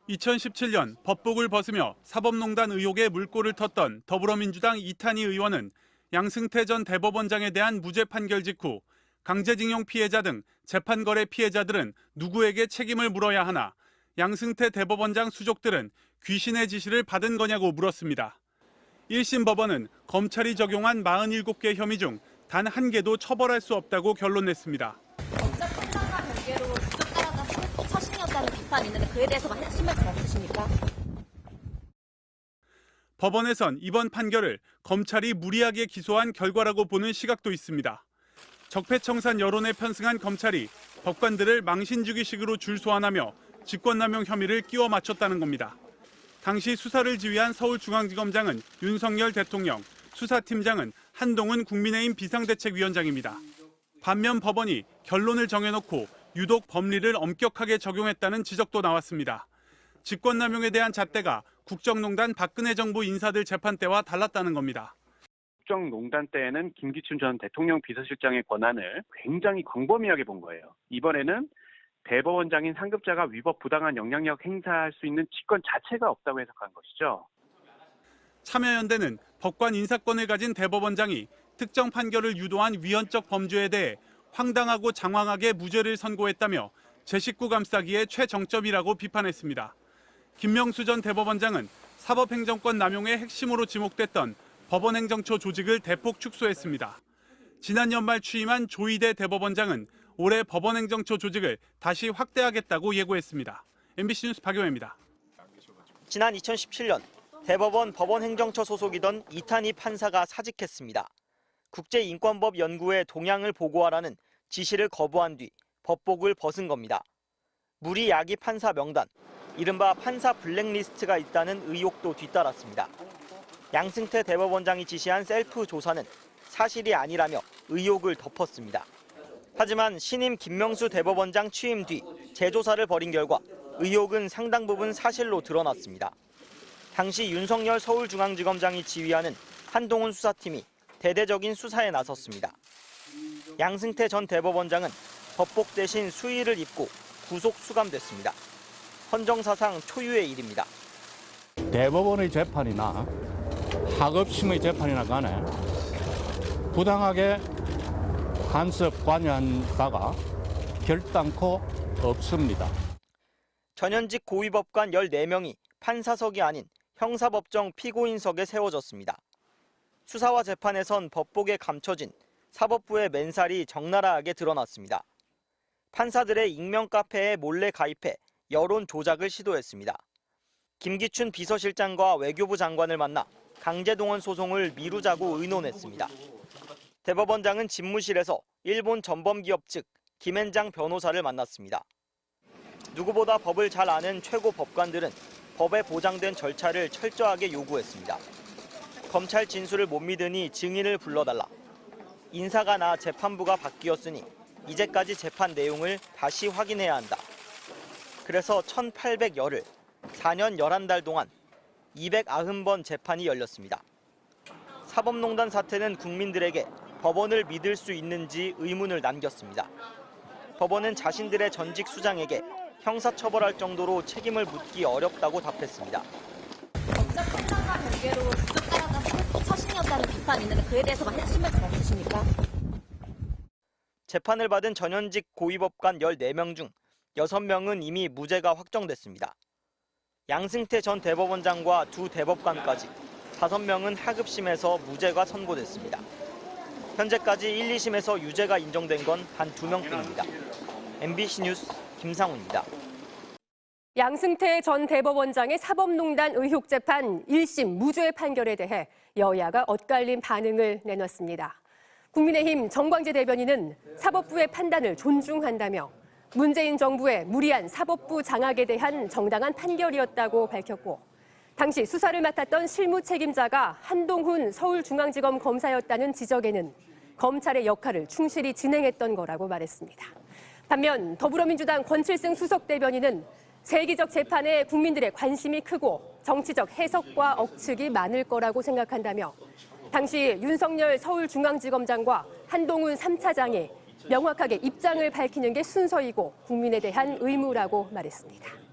2017년 법복을 벗으며 사법농단 의혹에 물꼬를 텄던 더불어민주당 이탄희 의원은 양승태 전 대법원장에 대한 무죄 판결 직후 강제징용 피해자 등 재판거래 피해자들은 누구에게 책임을 물어야 하나 양승태 대법원장 수족들은 귀신의 지시를 받은 거냐고 물었습니다. 1심 법원은 검찰이 적용한 47개 혐의 중 단 한 개도 처벌할 수 없다고 결론냈습니다. 법적 판단과 별개로 구속 따라가 처신이었다는 비판이 있는데 그에 대해서 하신 말씀 없으십니까? 법원에선 이번 판결을 검찰이 무리하게 기소한 결과라고 보는 시각도 있습니다. 적폐청산 여론에 편승한 검찰이 법관들을 망신주기식으로 줄 소환하며 직권남용 혐의를 끼워 맞췄다는 겁니다. 당시 수사를 지휘한 서울중앙지검장은 윤석열 대통령, 수사팀장은 한동훈 국민의힘 비상대책위원장입니다. 반면 법원이 결론을 정해놓고 유독 법리를 엄격하게 적용했다는 지적도 나왔습니다. 직권남용에 대한 잣대가 국정농단 박근혜 정부 인사들 재판 때와 달랐다는 겁니다. 국정농단 때에는 김기춘 전 대통령 비서실장의 권한을 굉장히 광범위하게 본 거예요. 이번에는 대법원장인 상급자가 위법 부당한 영향력 행사할 수 있는 직권 자체가 없다고 해석한 것이죠. 참여연대는 법관 인사권을 가진 대법원장이 특정 판결을 유도한 위헌적 범죄에 대해 황당하고 장황하게 무죄를 선고했다며 제19 감싸기의 최정점이라고 비판했습니다. 김명수 전 대법원장은 사법행정권 남용의 핵심으로 지목됐던 법원행정처 조직을 대폭 축소했습니다. 지난 연말 취임한 조희대 대법원장은 올해 법원행정처 조직을 다시 확대하겠다고 예고했습니다. MBC 뉴스 박용혜입니다. 지난 2017년 대법원 법원행정처 소속이던 이탄희 판사가 사직했습니다. 국제인권법 연구에 동향을 보고하라는 지시를 거부한 뒤 법복을 벗은 겁니다. 무리 야기 판사 명단, 이른바 판사 블랙리스트가 있다는 의혹도 뒤따랐습니다. 양승태 대법원장이 지시한 셀프 조사는 사실이 아니라며 의혹을 덮었습니다. 하지만 신임 김명수 대법원장 취임 뒤 재조사를 벌인 결과 의혹은 상당 부분 사실로 드러났습니다. 당시 윤석열 서울중앙지검장이 지휘하는 한동훈 수사팀이 대대적인 수사에 나섰습니다. 양승태 전 대법원장은 법복 대신 수의를 입고 구속 수감됐습니다. 헌정사상 초유의 일입니다. 대법원의 재판이나 하급심의 재판이나 간에 부당하게 간섭 관여한 바가 결단코 없습니다. 전현직 고위법관 14명이 판사석이 아닌 형사법정 피고인석에 세워졌습니다. 수사와 재판에선 법복에 감춰진 사법부의 맨살이 적나라하게 드러났습니다. 판사들의 익명 카페에 몰래 가입해 여론 조작을 시도했습니다. 김기춘 비서실장과 외교부 장관을 만나 강제동원 소송을 미루자고 의논했습니다. 대법원장은 집무실에서 일본 전범기업 측 김앤장 변호사를 만났습니다. 누구보다 법을 잘 아는 최고 법관들은 법에 보장된 절차를 철저하게 요구했습니다. 검찰 진술을 못 믿으니 증인을 불러달라. 인사가 나 재판부가 바뀌었으니 이제까지 재판 내용을 다시 확인해야 한다. 그래서 1800여를 4년 11달 동안 290번 재판이 열렸습니다. 사법농단 사태는 국민들에게 법원을 믿을 수 있는지 의문을 남겼습니다. 법원은 자신들의 전직 수장에게 형사처벌할 정도로 책임을 묻기 어렵다고 답했습니다. 법적 판단과 별개로 구속 따라가 처신이었다는 비판이 있는데 그에 대해서 하신 말씀 없으십니까? 재판을 받은 전현직 고위법관 14명 중 6명은 이미 무죄가 확정됐습니다. 양승태 전 대법원장과 두 대법관까지 5명은 하급심에서 무죄가 선고됐습니다. 현재까지 1, 2심에서 유죄가 인정된 건 단 2명뿐입니다. MBC 뉴스 김상훈입니다. 양승태 전 대법원장의 사법농단 의혹 재판 1심 무죄 판결에 대해 여야가 엇갈린 반응을 내놨습니다. 국민의힘 정광재 대변인은 사법부의 판단을 존중한다며 문재인 정부의 무리한 사법부 장악에 대한 정당한 판결이었다고 밝혔고 당시 수사를 맡았던 실무 책임자가 한동훈 서울중앙지검 검사였다는 지적에는 검찰의 역할을 충실히 진행했던 거라고 말했습니다. 반면 더불어민주당 권칠승 수석 대변인은 세기적 재판에 국민들의 관심이 크고 정치적 해석과 억측이 많을 거라고 생각한다며 당시 윤석열 서울중앙지검장과 한동훈 3차장이 명확하게 입장을 밝히는 게 순서이고 국민에 대한 의무라고 말했습니다.